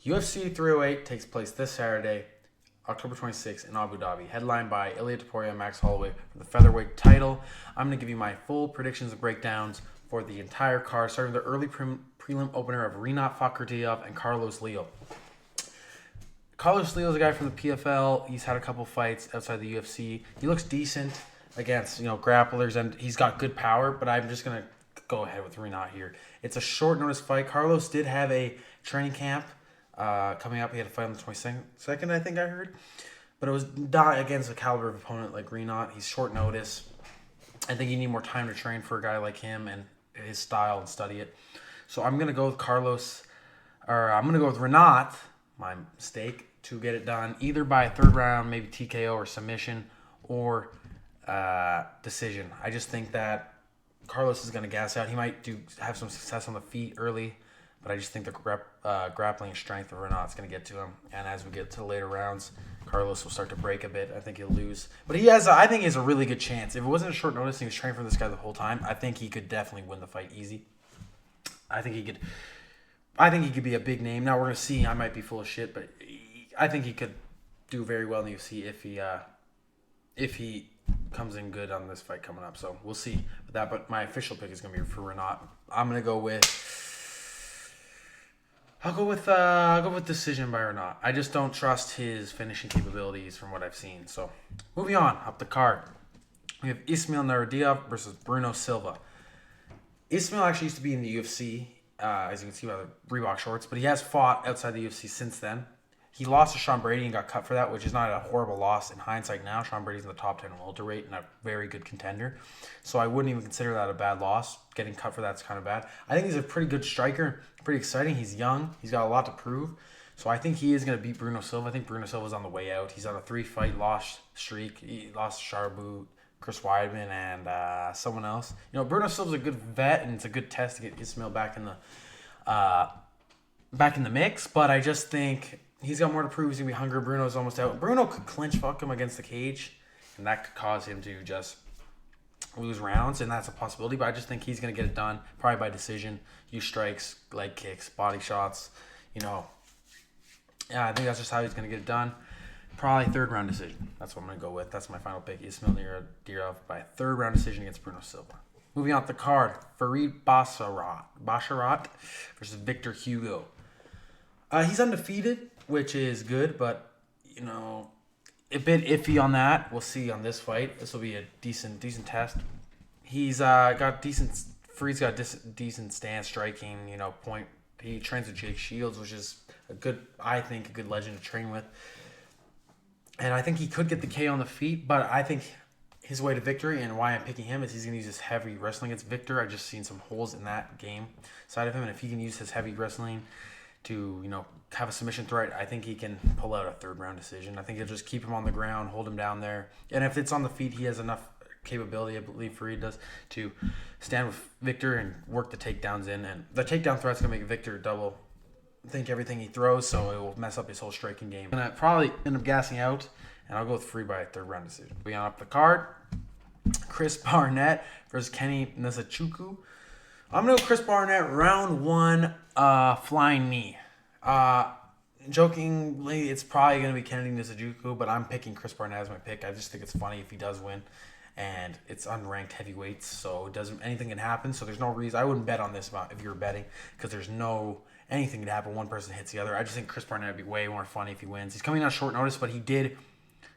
UFC 308 takes place this Saturday, October 26th in Abu Dhabi, headlined by Ilia Topuria and Max Holloway for the featherweight title. I'm going to give you my full predictions and breakdowns for the entire card, starting with the early prelim opener of Rinat Fakhretdiev and Carlos Leo. Carlos Leo is a guy from the PFL. He's had a couple fights outside the UFC. He looks decent against grapplers, and he's got good power, but I'm just going to go ahead with Rinat here. It's a short notice fight. Carlos did have a training camp coming up. He had a fight on the 22nd, I think I heard. But it was not against a caliber of opponent like Rinat. He's short notice. I think you need more time to train for a guy like him and his style and study it. So I'm going to go with Rinat, my mistake, to get it done either by a third round, maybe TKO or submission, or decision. I just think that Carlos is going to gas out. He might have some success on the feet early, but I just think the grappling strength of Rinat's going to get to him. And as we get to later rounds, Carlos will start to break a bit. I think he'll lose. But I think he has a really good chance. If it wasn't a short notice and he was training for this guy the whole time, I think he could definitely win the fight easy. I think he could be a big name. Now we're going to see. I might be full of shit, but I think he could do very well in the UFC if he comes in good on this fight coming up. So we'll see with that. But my official pick is going to be for Rinat. I'm going to go with... I'll go with decision by Rinat. I just don't trust his finishing capabilities from what I've seen. So moving on up the card, we have Ismail Naria versus Bruno Silva. Ismail actually used to be in the UFC, as you can see by the Reebok shorts, but he has fought outside the UFC since then. He lost to Sean Brady and got cut for that, which is not a horrible loss in hindsight now. Sean Brady's in the top 10 welterweight and a very good contender. So I wouldn't even consider that a bad loss. Getting cut for that's kind of bad. I think he's a pretty good striker, pretty exciting. He's young. He's got a lot to prove. So I think he is going to beat Bruno Silva. I think Bruno Silva's on the way out. He's on a 3-fight loss streak. He lost to Shara, Chris Weidman, and someone else. Bruno Silva's a good vet, and it's a good test to get Ismail back in the mix. But I just think he's got more to prove. He's going to be hungry. Bruno's almost out. Bruno could clinch fuck him against the cage, and that could cause him to just lose rounds, and that's a possibility. But I just think he's going to get it done, probably by decision. Use strikes, leg kicks, body shots. I think that's just how he's going to get it done. Probably third round decision. That's what I'm going to go with. That's my final pick. Ismail Naria by a third round decision against Bruno Silva. Moving on the card, Farid Basharat versus Victor Hugo. He's undefeated, which is good, but a bit iffy on that. We'll see on this fight. This will be a decent test. He's got decent. Farid's got decent stance, striking. Point. He trains with Jake Shields, which is a good legend to train with. And I think he could get the KO on the feet, but I think his way to victory and why I'm picking him is he's going to use his heavy wrestling against Victor. I've just seen some holes in that game side of him, and if he can use his heavy wrestling to, have a submission threat, I think he can pull out a third round decision. I think he'll just keep him on the ground, hold him down there. And if it's on the feet, he has enough capability, I believe Farid does, to stand with Victor and work the takedowns in. And the takedown threat's going to make Victor double think everything he throws, so it will mess up his whole striking game. And I probably end up gassing out, and I'll go with Farid by a third round decision. We on up the card, Chris Barnett versus Kenny Nzechukwu. I'm going to go Chris Barnett, round 1, flying knee. Jokingly, it's probably going to be Kenny Nzechukwu, but I'm picking Chris Barnett as my pick. I just think it's funny if he does win, and it's unranked heavyweights, so anything can happen. So there's no reason I wouldn't bet on this if you were betting, because there's anything can happen. One person hits the other. I just think Chris Barnett would be way more funny if he wins. He's coming on short notice, but he did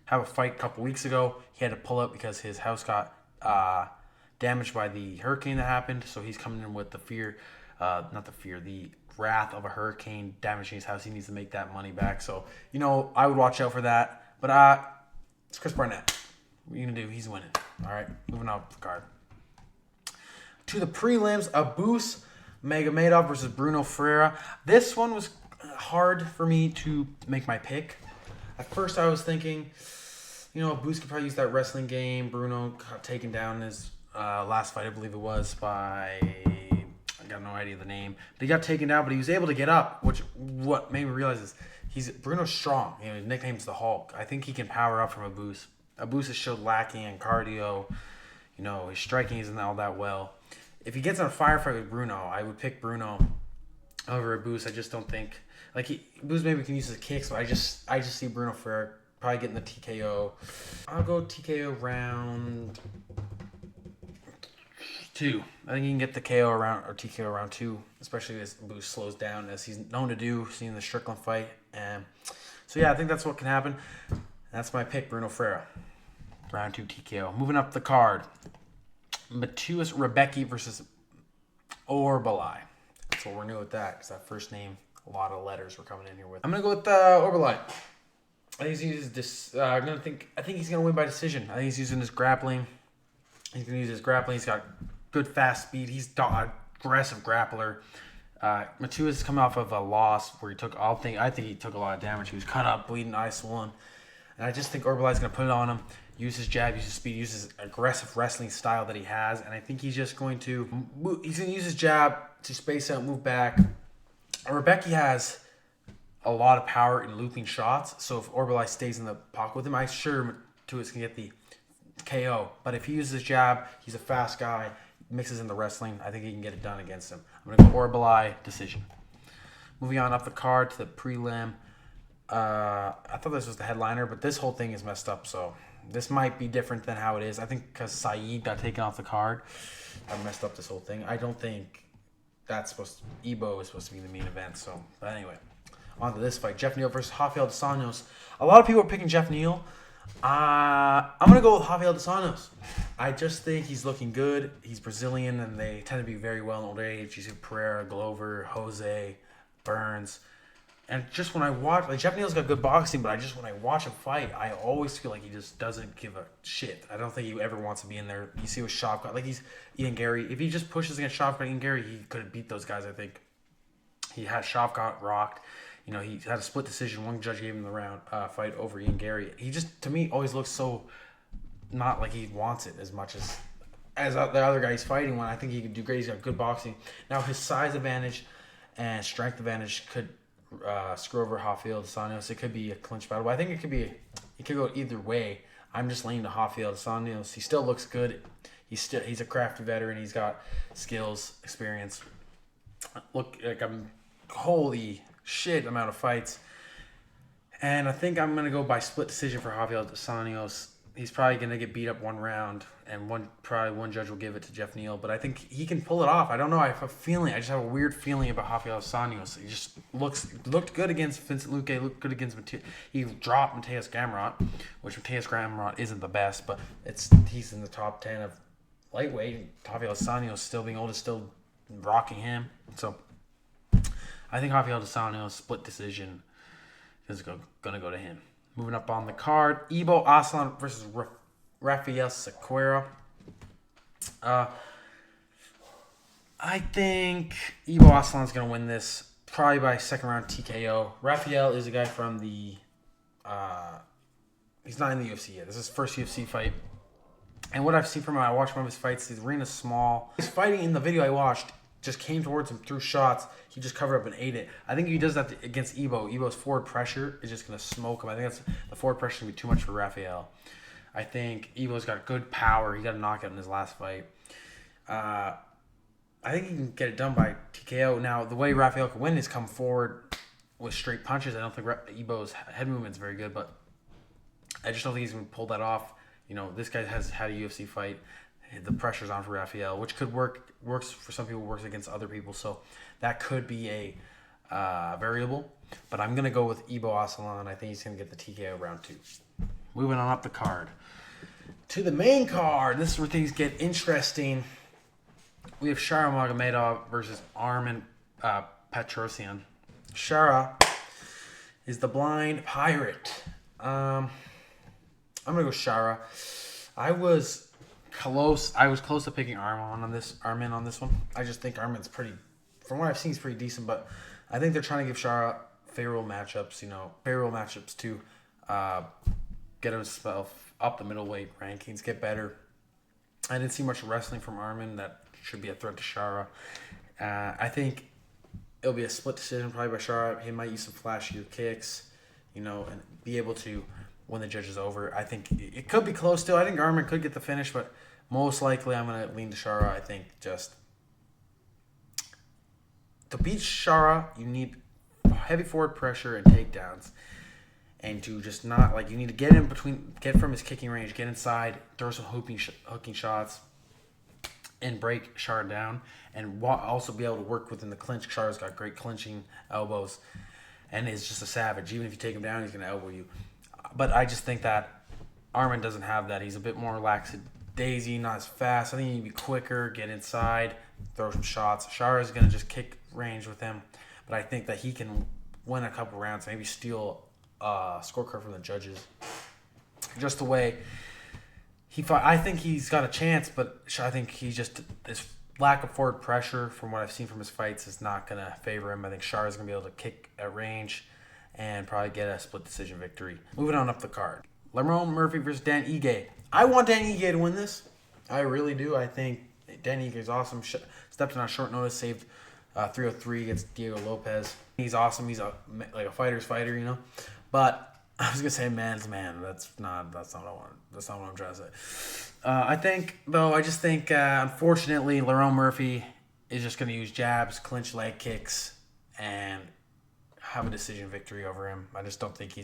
have a fight a couple weeks ago. He had to pull up because his house got damaged by the hurricane that happened. So he's coming in with the wrath of a hurricane damaging his house. He needs to make that money back. So, I would watch out for that. But it's Chris Barnett. What are you going to do? He's winning. All right, moving on the card. To the prelims, Boose Magomedov versus Bruno Ferrera. This one was hard for me to make my pick. At first, I was thinking, Boose could probably use that wrestling game. Bruno got taken down in his last fight, I believe it was, by... I got no idea the name. But he got taken down, but he was able to get up, which what made me realize is Bruno's strong. His nickname's the Hulk. I think he can power up from Boose. Boose has showed lacking in cardio. His striking isn't all that well. If he gets in a firefight with Bruno, I would pick Bruno over Boose. I just don't think Boose maybe can use his kicks, but I just see Bruno Ferrera probably getting the TKO. I'll go TKO round 2. I think he can get the KO around or TKO round 2, especially as Boose slows down as he's known to do, seeing the Strickland fight. And so yeah, I think that's what can happen. That's my pick, Bruno Ferrera. Round 2 TKO. Moving up the card, Matuis Rebecki versus Orbal. So we're new with that because that first name, a lot of letters were coming in here with. I'm gonna go with Orbal. I think he's uses this. I think he's gonna win by decision. I think he's using his grappling. He's gonna use his grappling. He's got good fast speed. He's an aggressive grappler. Matuis is coming off of a loss where he took I think he took a lot of damage. He was cut up, bleeding, eye swollen. And I just think Orbal is going to put it on him, use his jab, use his speed, use his aggressive wrestling style that he has. And I think he's just going to use his jab to space out, move back. Rebecki has a lot of power in looping shots. So if Orbal stays in the pocket with him, I'm sure Matuis can get the KO. But if he uses his jab, he's a fast guy, mixes in the wrestling, I think he can get it done against him. I'm going to go Orbal decision. Moving on up the card to the prelim. I thought this was the headliner, but this whole thing is messed up, so this might be different than how it is. I think because Saeed got taken off the card, I messed up this whole thing. I don't think Ebo is supposed to be the main event, so, but anyway. On to this fight, Jeff Neal versus Raphael dos Anjos. A lot of people are picking Jeff Neal. I'm going to go with Raphael dos Anjos. I just think he's looking good. He's Brazilian, and they tend to be very well in old age. You see Ferrera, Glover, Jose, Burns. And just when I watch, Jeff Neal's got good boxing, but when I watch him fight, I always feel like he just doesn't give a shit. I don't think he ever wants to be in there. You see with Shavkat, he's Ian Gary. If he just pushes against Shavkat, Ian Gary, he could have beat those guys, I think. He had Shavkat rocked. He had a split decision. One judge gave him the round fight over Ian Gary. He just, to me, always looks so not like he wants it as much as the other guy he's fighting. When I think he could do great. He's got good boxing. Now his size advantage and strength advantage could screw over Raphael dos Anjos. It could be a clinch battle, but I think it could go either way. I'm just leaning to Raphael dos Anjos. He still looks good. He's a crafty veteran. He's got skills, experience. Holy shit amount of fights. And I think I'm going to go by split decision for Raphael dos Anjos. He's probably going to get beat up one round, and one judge will give it to Jeff Neal. But I think he can pull it off. I don't know. I just have a weird feeling about Raphael dos Anjos. He just looked good against Vincent Luque, looked good against he dropped Mateus Gamrot, which Mateus Gamrot isn't the best, but he's in the top 10 of lightweight. Raphael dos Anjos, still being old, is still rocking him. So I think Raphael dos Anjos split decision is going to go to him. Moving up on the card, Ibo Aslan versus Rafael Sequeira. I think Ibo Aslan's going to win this, probably by second round TKO. Raphael is a guy from the... he's not in the UFC yet. This is his first UFC fight. And what I've seen from him, I watched one of his fights. His arena's small. He's fighting in the video I watched. Just came towards him, threw shots. He just covered up and ate it. I think if he does that against Ebo, Ebo's forward pressure is just going to smoke him. I think the forward pressure is going to be too much for Raphael. I think Ebo's got good power. He got a knockout in his last fight. I think he can get it done by TKO. Now, the way Raphael can win is come forward with straight punches. I don't think Ebo's head movement's very good, but I just don't think he's going to pull that off. This guy has had a UFC fight. The pressure's on for Raphael, which could works for some people, works against other people. So that could be a variable. But I'm going to go with Ibo Aslan. I think he's going to get the TKO round 2. Moving on up the card. To the main card. This is where things get interesting. We have Shara Magomedov versus Arman Petrosian. Shara is the blind pirate. I'm going to go Shara. I was close to picking Arman on this one. I just think Arman's from what I've seen, he's pretty decent, but I think they're trying to give Shara favorable matchups to get himself up the middleweight rankings, get better. I didn't see much wrestling from Arman that should be a threat to Shara. I think it'll be a split decision probably by Shara. He might use some flashier kicks, and be able to when the judge is over. I think it could be close still. I think Arman could get the finish, but most likely I'm going to lean to Shara. I think just to beat Shara, you need heavy forward pressure and takedowns. And to just not, like, you need to get in between, get from his kicking range, get inside, throw some hooking shots, and break Shara down. And also be able to work within the clinch. Shara's got great clinching elbows and is just a savage. Even if you take him down, he's going to elbow you. But I just think that Arman doesn't have that. He's a bit more lackadaisy, not as fast. I think he need to be quicker, get inside, throw some shots. Shara's going to just kick range with him. But I think that he can win a couple rounds, maybe steal scorecard from the judges. Just the way he fought. I think he's got a chance, but I think his lack of forward pressure from what I've seen from his fights is not going to favor him. I think Shara's going to be able to kick at range and probably get a split decision victory. Moving on up the card. Lerone Murphy versus Dan Ige. I want Dan Ige to win this. I really do. I think Dan Ige is awesome. Stepped in on short notice, saved 303 against Diego Lopez. He's awesome. He's like a fighter's fighter, you know. But I was gonna say man's man. That's not what I want. That's not what I'm trying to say. I just think unfortunately Lerone Murphy is just gonna use jabs, clinch leg kicks, and have a decision victory over him. I just don't think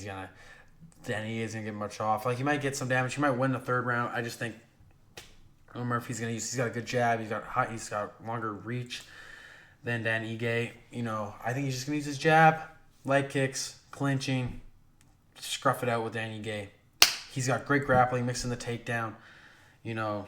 Danny isn't gonna get much off. Like, he might get some damage. He might win the third round. I just think Lerone Murphy's he's got a good jab. He's got longer reach than Dan Ige. You know, I think he's just gonna use his jab, leg kicks, clinching, scruff it out with Dan Ige. He's got great grappling, mixing the takedown. You know,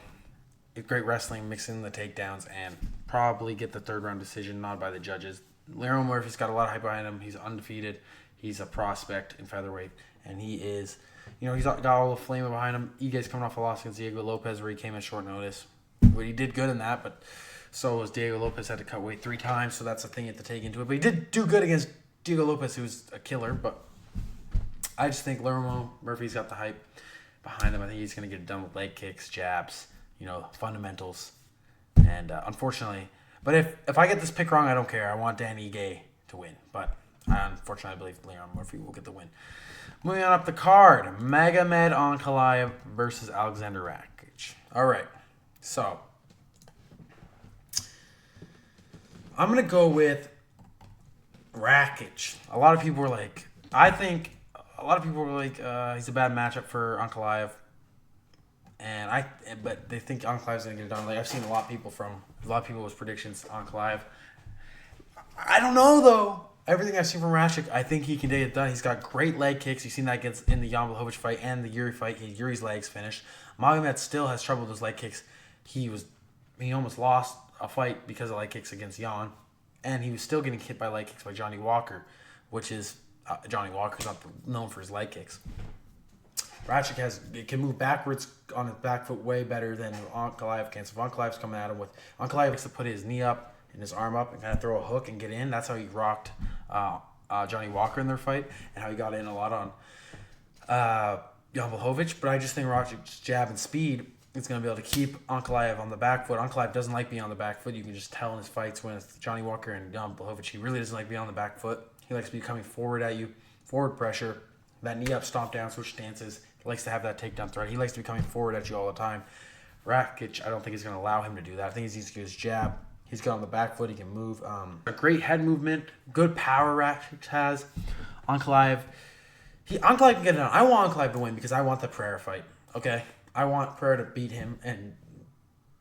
great wrestling, mixing the takedowns, and probably get the third round decision, not by the judges. Lerone Murphy's got a lot of hype behind him. He's undefeated. He's a prospect in featherweight, and he is, you know, he's got all the flame behind him. Ige's coming off a loss against Diego Lopez where he came in short notice. But he did good in that, but so was Diego Lopez. Had to cut weight 3 times, so that's a thing you have to take into it. But he did do good against Diego Lopez, who's a killer. But I just think Lerone Murphy's got the hype behind him. I think he's going to get it done with leg kicks, jabs, you know, fundamentals. And unfortunately, but if I get this pick wrong, I don't care. I want Dan Ige to win. But unfortunately, I believe Lerone Murphy will get the win. Moving on up the card, Magomed Ankalaev versus Alexander Rakic. All right, so I'm going to go with Rakic. A lot of people were like, he's a bad matchup for Ankalaev. But they think Ankalaev's going to get it done. Like, I've seen a lot of people's predictions Ankalaev. I don't know, though. Everything I've seen from Rakic, I think he can get it done. He's got great leg kicks. You've seen that in the Jan Blachowicz fight and the Yuri fight. Yuri's legs finished. Magomed still has trouble with his leg kicks. He almost lost a fight because of leg kicks against Jan. And he was still getting hit by leg kicks by Johnny Walker, which is Johnny Walker's not known for his leg kicks. Rakic can move backwards on his back foot way better than Ankalaev can. So if Ankalaev's coming at him Ankalaev likes to put his knee up and his arm up and kind of throw a hook and get in. That's how he rocked Johnny Walker in their fight, and how he got in a lot on Jan Blachowicz. But I just think Rakic's jab and speed is going to be able to keep Ankalaev on the back foot. Ankalaev doesn't like being on the back foot. You can just tell in his fights with Johnny Walker and Jan Blachowicz, he really doesn't like being on the back foot. He likes to be coming forward at you, forward pressure, that knee up, stomp down, switch stances. He likes to have that takedown threat. He likes to be coming forward at you all the time. Rakic, I don't think he's going to allow him to do that. I think he needs to get his jab. He's got on the back foot. He can move. A great head movement. Good power Rakic has. Ankalaev can get it done. I want Ankalaev to win because I want the Ferrera fight. Okay? I want Ferrera to beat him and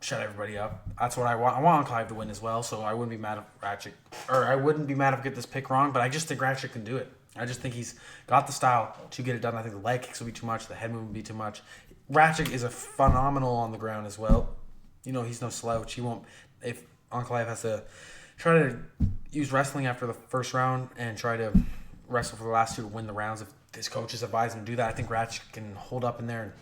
shut everybody up. That's what I want. I want Ankalaev to win as well, so I wouldn't be mad if Rakic... Or I wouldn't be mad if I get this pick wrong, but I just think Rakic can do it. I just think he's got the style to get it done. I think the leg kicks will be too much. The head movement will be too much. Rakic is a phenomenal on the ground as well. You know, he's no slouch. He won't... If Ankalaev has to try to use wrestling after the first round and try to wrestle for the last 2 to win the rounds, if his coaches advise him to do that, I think Rakic can hold up in there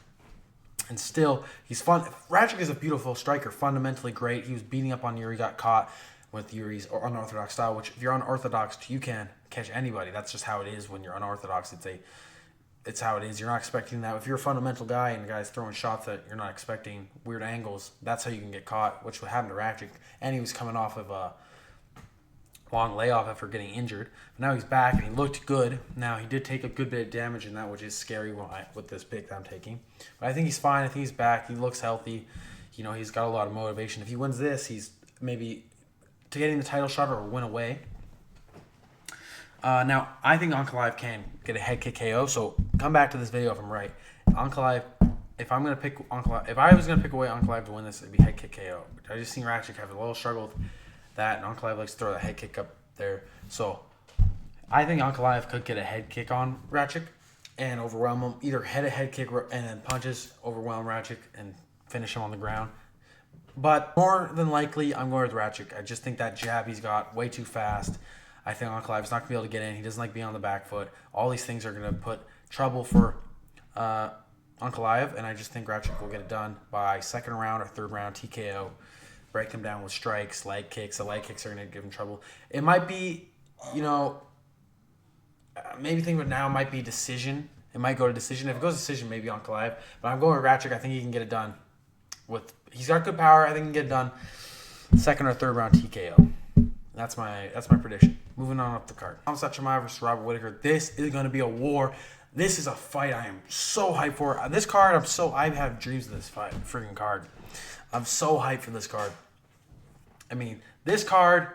and still, he's fun. Rakic is a beautiful striker, fundamentally great. He was beating up on Yuri, got caught with Yuri's unorthodox style, which if you're unorthodox, you can catch anybody. That's just how it is when you're unorthodox. It's how it is. You're not expecting that. If you're a fundamental guy and the guy's throwing shots that you're not expecting, weird angles, that's how you can get caught, which would happen to Rakic. And he was coming off of a long layoff after getting injured. But now he's back and he looked good. Now, he did take a good bit of damage in that, which is scary with this pick that I'm taking. But I think he's fine. I think he's back. He looks healthy. You know, he's got a lot of motivation. If he wins this, he's maybe to getting the title shot or a win away. Now, I think Ankalaev can get a head kick KO, so come back to this video if I'm right. Ankalaev, if I'm going to pick Ankalaev, if I was going to pick away Ankalaev to win this, it'd be head kick KO. I just seen Rakic have a little struggle with that, and Ankalaev likes to throw the head kick up there. So I think Ankalaev could get a head kick on Rakic and overwhelm him. Either head kick and then punches, overwhelm Rakic, and finish him on the ground. But more than likely, I'm going with Rakic. I just think that jab he's got way too fast. I think Ankalaev's not going to be able to get in. He doesn't like being on the back foot. All these things are going to put trouble for Ankalaev, and I just think Rakic will get it done by second round or third round TKO. Break him down with strikes, leg kicks. The leg kicks are going to give him trouble. It might be, maybe think of it now, it might be decision. It might go to decision. If it goes to decision, maybe Ankalaev. But I'm going with Rakic. I think he can get it done. He's got good power. I think he can get it done second or third round TKO. That's my prediction. Moving on up the card. Hamot Chimaev versus Robert Whitaker. This is going to be a war. This is a fight I am so hyped for. This card, I have dreams of this fight. Freaking card. I'm so hyped for this card. I mean, this card,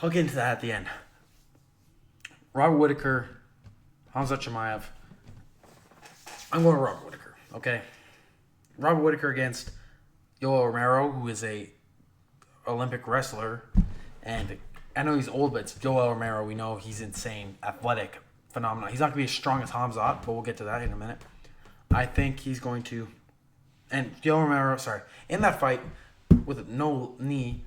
I'll get into that at the end. Robert Whitaker, Hamot Chimaev. I'm going Robert Whitaker, okay? Robert Whitaker against Yoel Romero, who is a Olympic wrestler. And I know he's old, but it's Yoel Romero. We know he's insane, athletic, phenomenal. He's not going to be as strong as Hamot, but we'll get to that in a minute. I think he's going to... And Yoel Romero, in that fight, with no knee,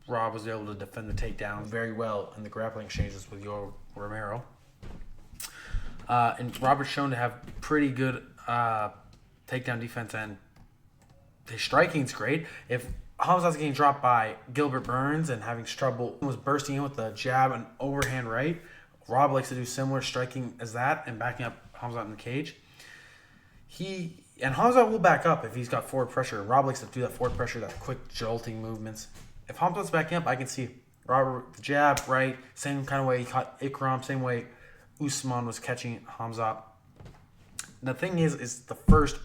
Rob was able to defend the takedown very well in the grappling exchanges with Yoel Romero. And Robert's shown to have pretty good takedown defense, and his striking's great. If Hamot's getting dropped by Gilbert Burns and having trouble, was bursting in with the jab and overhand right, Rob likes to do similar striking as that and backing up Hamot in the cage. Hamot will back up if he's got forward pressure. Rob likes to do that forward pressure, that quick jolting movements. If Hamot's backing up, I can see Robert the jab, right, same kind of way he caught Ikram, same way Usman was catching Hamot. The thing is the first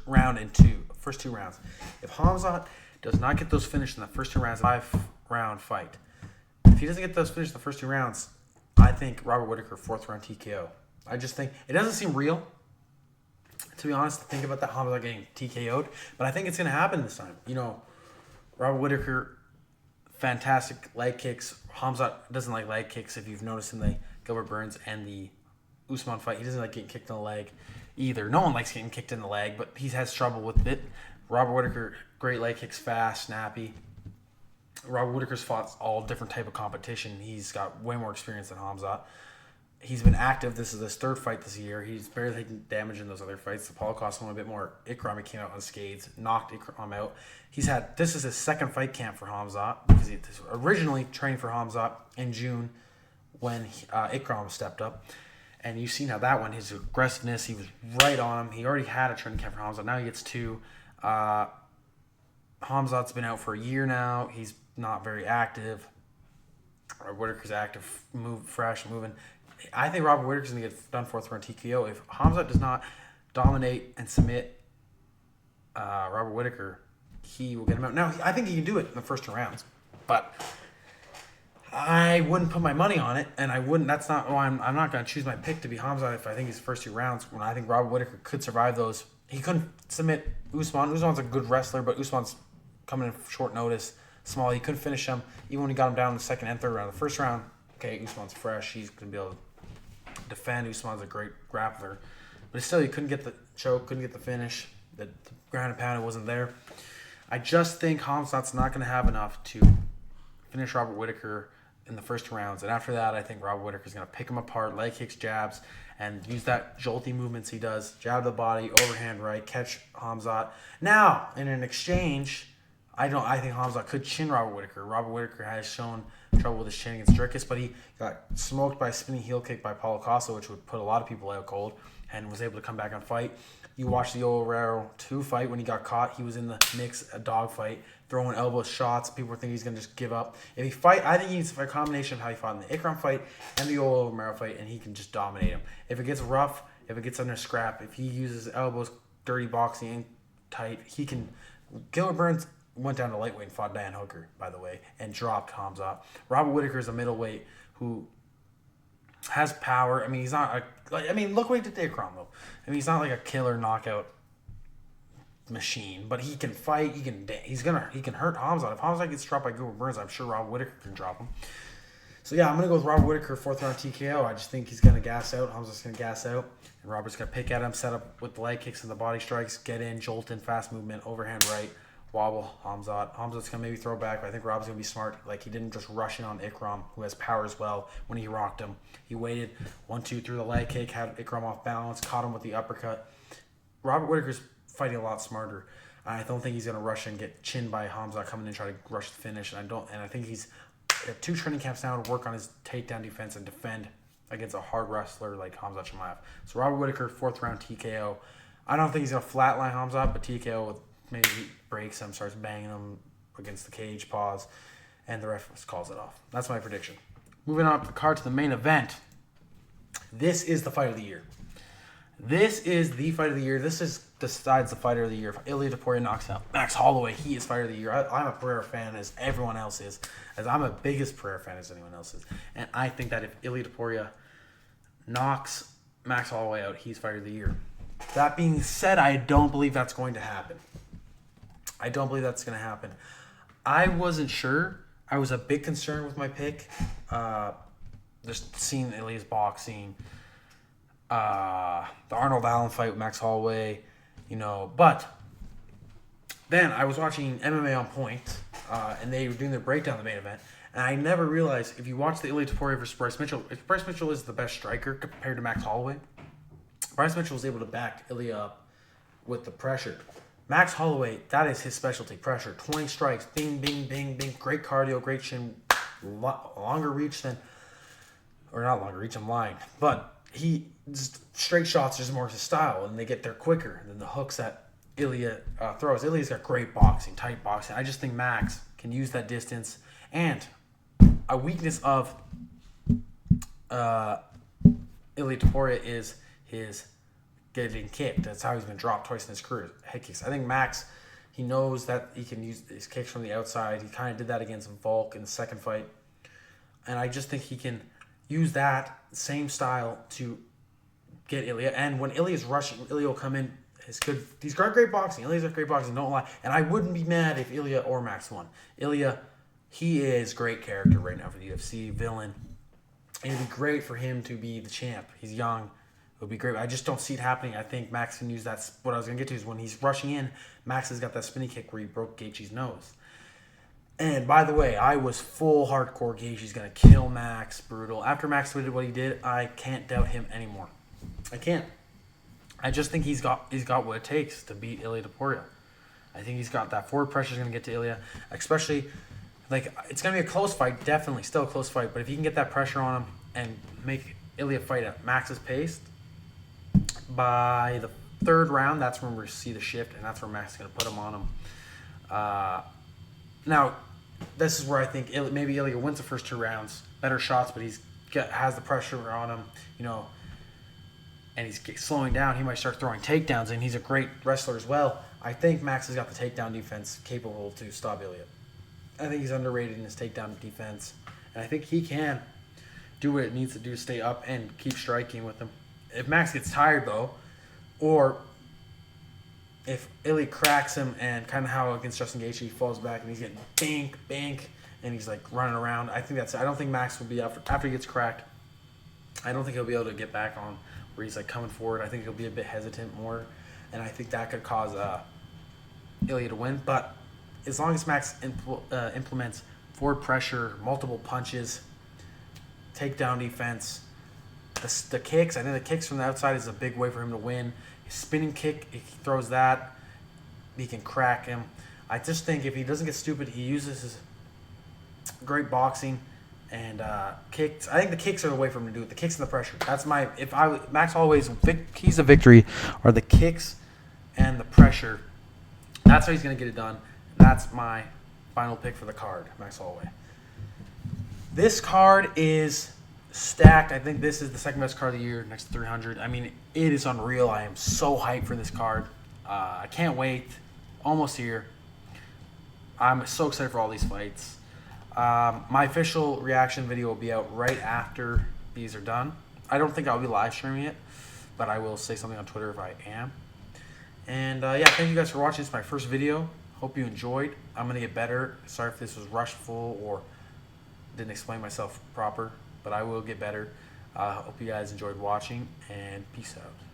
two rounds. If Hamot does not get those finished in the first two rounds, 5-round fight. If he doesn't get those finished in the first two rounds, I think Robert Whitaker, 4th round TKO. I just think it doesn't seem real, to be honest, to think about that Hamot getting TKO'd, but I think it's going to happen this time. Robert Whitaker, fantastic leg kicks. Hamot doesn't like leg kicks. If you've noticed in the Gilbert Burns and the Usman fight, he doesn't like getting kicked in the leg either. No one likes getting kicked in the leg, but he has trouble with it. Robert Whitaker, great leg kicks, fast, snappy. Robert Whitaker's fought all different type of competition. He's got way more experience than Hamot. He's been active. This is his 3rd fight this year. He's barely taking damage in those other fights. The Paul cost him a bit more. Ikram, he came out unscathed, knocked Ikram out. This is his 2nd fight camp for Hamot because he originally trained for Hamot in June when Ikram stepped up. And you've seen how that went. His aggressiveness, he was right on him. He already had a training camp for Hamot. Now he gets 2. Hamzat's been out for a year now. He's not very active. Whitaker's active, fresh, moving. I think Robert Whitaker's going to get done 4th round TKO. If Hamot does not dominate and submit Robert Whitaker, he will get him out. Now, I think he can do it in the first 2 rounds, but I wouldn't put my money on it, and I wouldn't. That's not why I'm not going to choose my pick to be Hamot if I think his first 2 rounds. When I think Robert Whitaker could survive those. He couldn't submit Usman. Usman's a good wrestler, but Usman's coming in short notice, small. He couldn't finish him even when he got him down in the 2nd and 3rd round. The 1st round, okay, Usman's fresh. He's going to be able to defend. Usman's a great grappler. But still, he couldn't get the choke, couldn't get the finish. The ground and pound, it wasn't there. I just think Hamot's not going to have enough to finish Robert Whitaker in the first 2 rounds. And after that, I think Robert Whitaker's going to pick him apart, leg kicks, jabs, and use that jolty movements he does. Jab to the body, overhand right, catch Hamot. Now, in an exchange, I think Hamot could chin Robert Whitaker. Robert Whitaker has shown trouble with his chin against Dricus, but he got smoked by a spinning heel kick by Paulo Costa, which would put a lot of people out cold, and was able to come back and fight. You watched the Romero 2 fight when he got caught. He was in the mix, a dog fight, throwing elbow shots. People were thinking he's going to just give up. If he fight, I think he needs a combination of how he fought in the Ikram fight and the Romero fight, and he can just dominate him. If it gets rough, if it gets under scrap, if he uses elbows, dirty boxing, tight, he can. Gilbert Burns went down to lightweight and fought Dan Hooker, by the way, and dropped Hamot. Robert Whitaker is a middleweight who has power. I mean, he's not look what he did to Ikram, though. I mean, he's not like a killer knockout machine, but he can fight. He can hurt Hamzat. If Hamzat gets dropped by Google Burns, I'm sure Rob Whitaker can drop him. So yeah, I'm gonna go with Robert Whitaker, 4th round TKO. I just think he's gonna gas out. Hamzat's gonna gas out, and Robert's gonna pick at him, set up with the leg kicks and the body strikes, get in, jolt in, fast movement, overhand right, wobble Hamzat. Hamzat's gonna maybe throw back, but I think Rob's gonna be smart. Like, he didn't just rush in on Ikram, who has power as well. When he rocked him, he waited 1-2 through the leg kick, had Ikram off balance, caught him with the uppercut. Robert Whitaker's fighting a lot smarter. I don't think he's gonna rush and get chinned by Hamzat coming in and try to rush the finish. And I think he's at 2 training camps now to work on his takedown defense and defend against a hard wrestler like Hamzat Chimaev. So Robert Whitaker, 4th round TKO. I don't think he's going to flatline Hamzat, but TKO with maybe he breaks him, starts banging him against the cage, pause, and the ref calls it off. That's my prediction. Moving on the card to the main event. This is the fight of the year. This is the fight of the year. This decides the fighter of the year. If Ilia Topuria knocks out Max Holloway, he is fighter of the year. I'm a Ferrera fan, as everyone else is. As I'm a biggest Ferrera fan as anyone else is. And I think that if Ilia Topuria knocks Max Holloway out, he's fighter of the year. That being said, I don't believe that's going to happen. I don't believe that's going to happen. I wasn't sure. I was a bit concerned with my pick. Just seeing Ilia's boxing. The Arnold Allen fight with Max Holloway, but then I was watching MMA on Point, and they were doing their breakdown of the main event, and I never realized, if you watch the Ilia Topuria versus Bryce Mitchell, if Bryce Mitchell is the best striker compared to Max Holloway, Bryce Mitchell was able to back Ilia up with the pressure. Max Holloway, that is his specialty, pressure. 20 strikes, bing, bing, bing, bing, great cardio, great chin, longer reach than, or not longer reach, I'm lying, but straight shots is more his style, and they get there quicker than the hooks that Ilia throws. Ilia's got great boxing, tight boxing. I just think Max can use that distance, and a weakness of Ilia Topuria is his getting kicked. That's how he's been dropped twice in his career, head kicks. I think Max, he knows that he can use his kicks from the outside. He kind of did that against Volk in the second fight, and I just think he can use that same style to get Ilia. And when Ilia's rushing, Ilia will come in. He's got great boxing. Ilia's got great boxing, don't lie. And I wouldn't be mad if Ilia or Max won. Ilia, he is great character right now for the UFC, villain. It'd be great for him to be the champ. He's young. It would be great. I just don't see it happening. I think Max can use that. What I was going to get to is when he's rushing in, Max has got that spinning kick where he broke Gaethje's nose. And by the way, I was full hardcore Gaethje's going to kill Max, brutal. After Max did what he did, I can't doubt him anymore. I can't. I just think he's got what it takes to beat Ilia Topuria. I think he's got that forward pressure is going to get to Ilia, especially, like, it's going to be a close fight, definitely, still a close fight, but if you can get that pressure on him and make Ilia fight at Max's pace, by the 3rd round, that's when we see the shift, and that's where Max is going to put him on him. Now, this is where I think maybe Ilia wins the first 2 rounds, better shots, but has the pressure on him, and he's slowing down. He might start throwing takedowns, and he's a great wrestler as well. I think Max has got the takedown defense capable to stop Ilia. I think he's underrated in his takedown defense, and I think he can do what it needs to do to stay up and keep striking with him. If Max gets tired, though, or if Ilia cracks him and kind of how against Justin Gaethje, he falls back and he's getting bank, and he's like running around. I don't think Max will be after he gets cracked. I don't think he'll be able to get back on where he's like coming forward. I think he'll be a bit hesitant more, and I think that could cause Ilia to win. But as long as Max implements forward pressure, multiple punches, takedown defense, the kicks, I think the kicks from the outside is a big way for him to win. His spinning kick, if he throws that, he can crack him. I just think if he doesn't get stupid, he uses his great boxing and kicks. I think the kicks are the way for him to do it. The kicks and the pressure. That's Max Holloway's keys to victory are the kicks and the pressure. That's how he's going to get it done. That's my final pick for the card, Max Holloway. This card is stacked. I think this is the second best card of the year, next to 300. I mean, it is unreal. I am so hyped for this card. I can't wait. Almost here. I'm so excited for all these fights. My official reaction video will be out right after these are done. I don't think I'll be live streaming it, but I will say something on Twitter if I am. And yeah, thank you guys for watching. It's my first video. Hope you enjoyed. I'm going to get better. Sorry if this was rushful or didn't explain myself proper, but I will get better. Hope you guys enjoyed watching, and peace out.